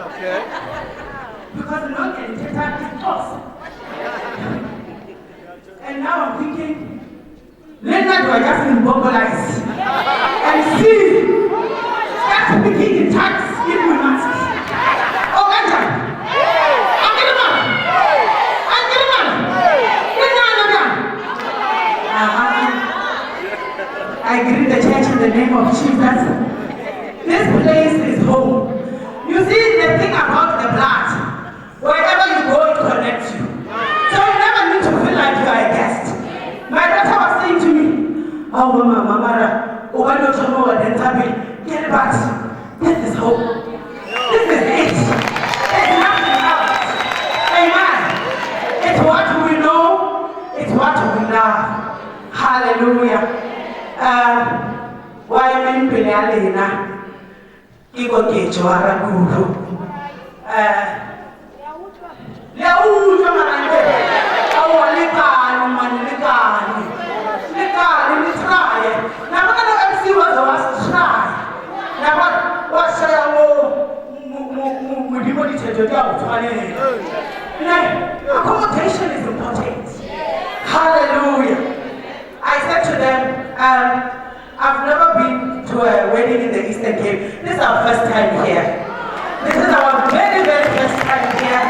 Okay. Because not getting TikTok is awesome. And now I'm thinking, let that do I just immobilize and see, start speaking in tongues if we must. Oh, Enter! I'm getting on! I'm getting on! I greet the church in the name of Jesus. This place is home. You see, the thing about the blood, wherever you go, it connects you. So you never need to feel like you are a guest. My daughter was saying to me, oh, Mama, get back. This is home. This is it. There's nothing else. Amen. It's what we know. It's what we love. Hallelujah. Why am I in Pinyalina? Iko kichwara kuhu. Liauja marande. Awalikani manilikani. Likani litraye. Na wakati MC was try. Na washaya wo mudimoni tejodia utwane. Accommodation is important. Hallelujah. I said to them, I've never been to a wedding in the Eastern Cape. This is our first time here. This is our very, very first time here.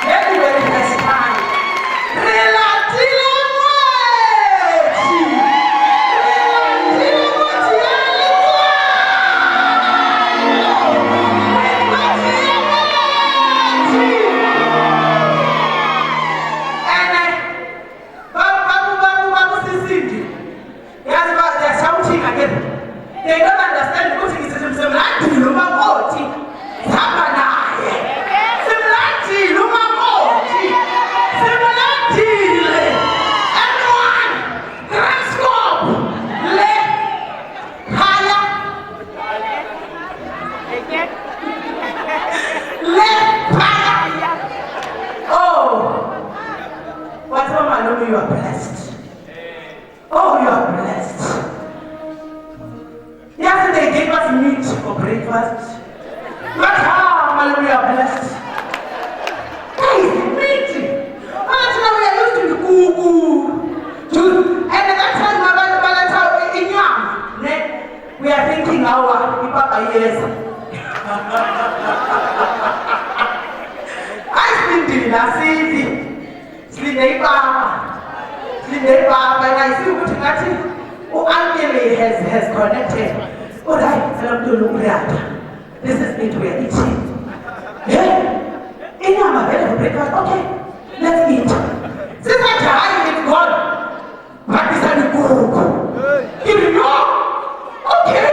Very, very first time. They don't understand what it is. You are blessed. Oh, you are blessed. Yesterday they gave us meat for breakfast. But how we are blessed. Hey, meat. But now we are used to the cuckoo. And at that time, we are thinking our Papa yes. I sleep in the city. Sleep and I see what Angeli has connected. All right, this is it we are eating. Yeah? In our breakfast, okay, let's eat. Since I is gone, but this is good. You know? Okay,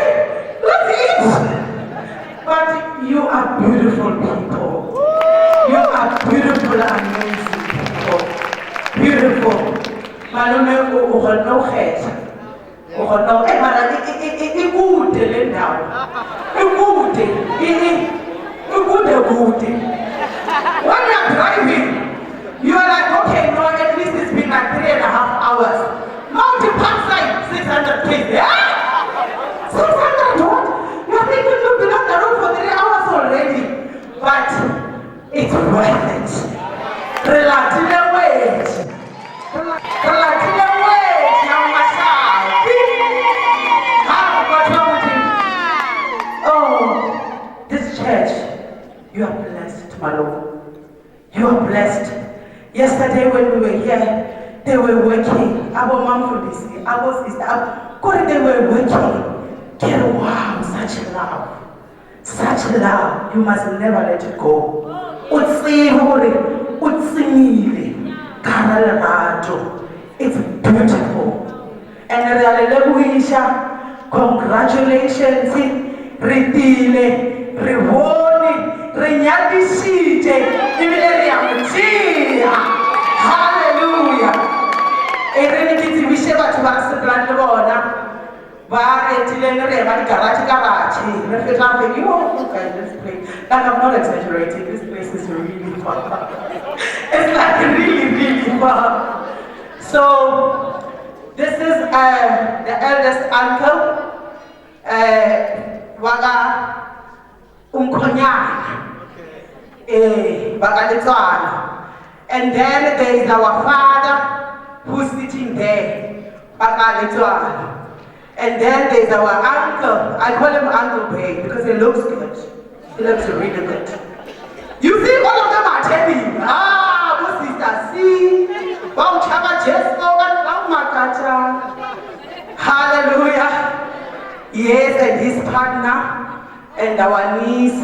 let's eat. But you are beautiful people. You are beautiful, amazing people. Beautiful. Malume no head. No, good lendawo. Good. When you are driving, you are like, okay, no, at least it's been like 3.5 hours. Multi-pack 600 kids. Yeah? 600 what? You are thinking you've been on the road for 3 hours already. But it's worth it. Relax, wait. Oh, this church, you are blessed, my Lord. You are blessed. Yesterday when we were here, they were working. Our mom for this, our sister, they were working. Wow, such love. Such love. You must never let it go. It's beautiful. And congratulations. Hallelujah. I'm not exaggerating, this place is really fun. It's like really fun. So, this is the eldest uncle, Waga And then there is our father who's sitting there. And then there's our uncle. I call him Uncle Bay because he looks good. He looks really good. You see, all of them are telling. What sister, see? Hallelujah. Yes, and his partner, and our niece,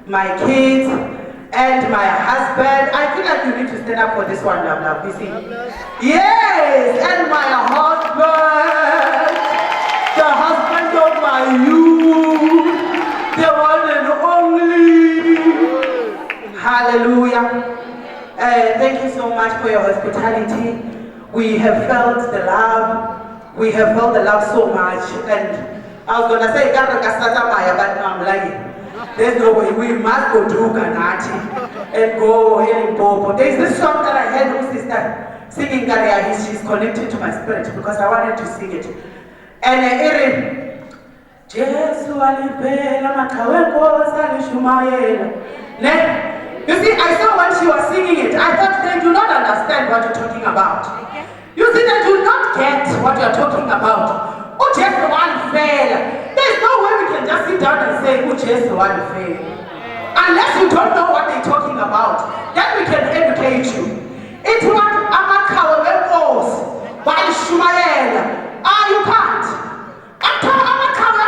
my kids, and my husband. I feel like you need to stand up for this one, love. You see? Yes, and my husband, the husband of my youth, the one and only. Hallelujah. Thank you so much for your hospitality. We have felt the love. We have felt the love so much. And I was going to say, but no, I'm lying. There's no way. We must go to Ganati and go in Bobo. There's this song that I heard with sister singing. She's connected to my spirit because I wanted to sing it. And you see, I saw when she was singing it, I thought they do not understand what you're talking about. You see, they do not get what you're talking about. There's no way we can just sit down and say, unless you don't know what they're talking about, then we can educate you. It's what Amakawa by Shumael. You can't. After Amakawa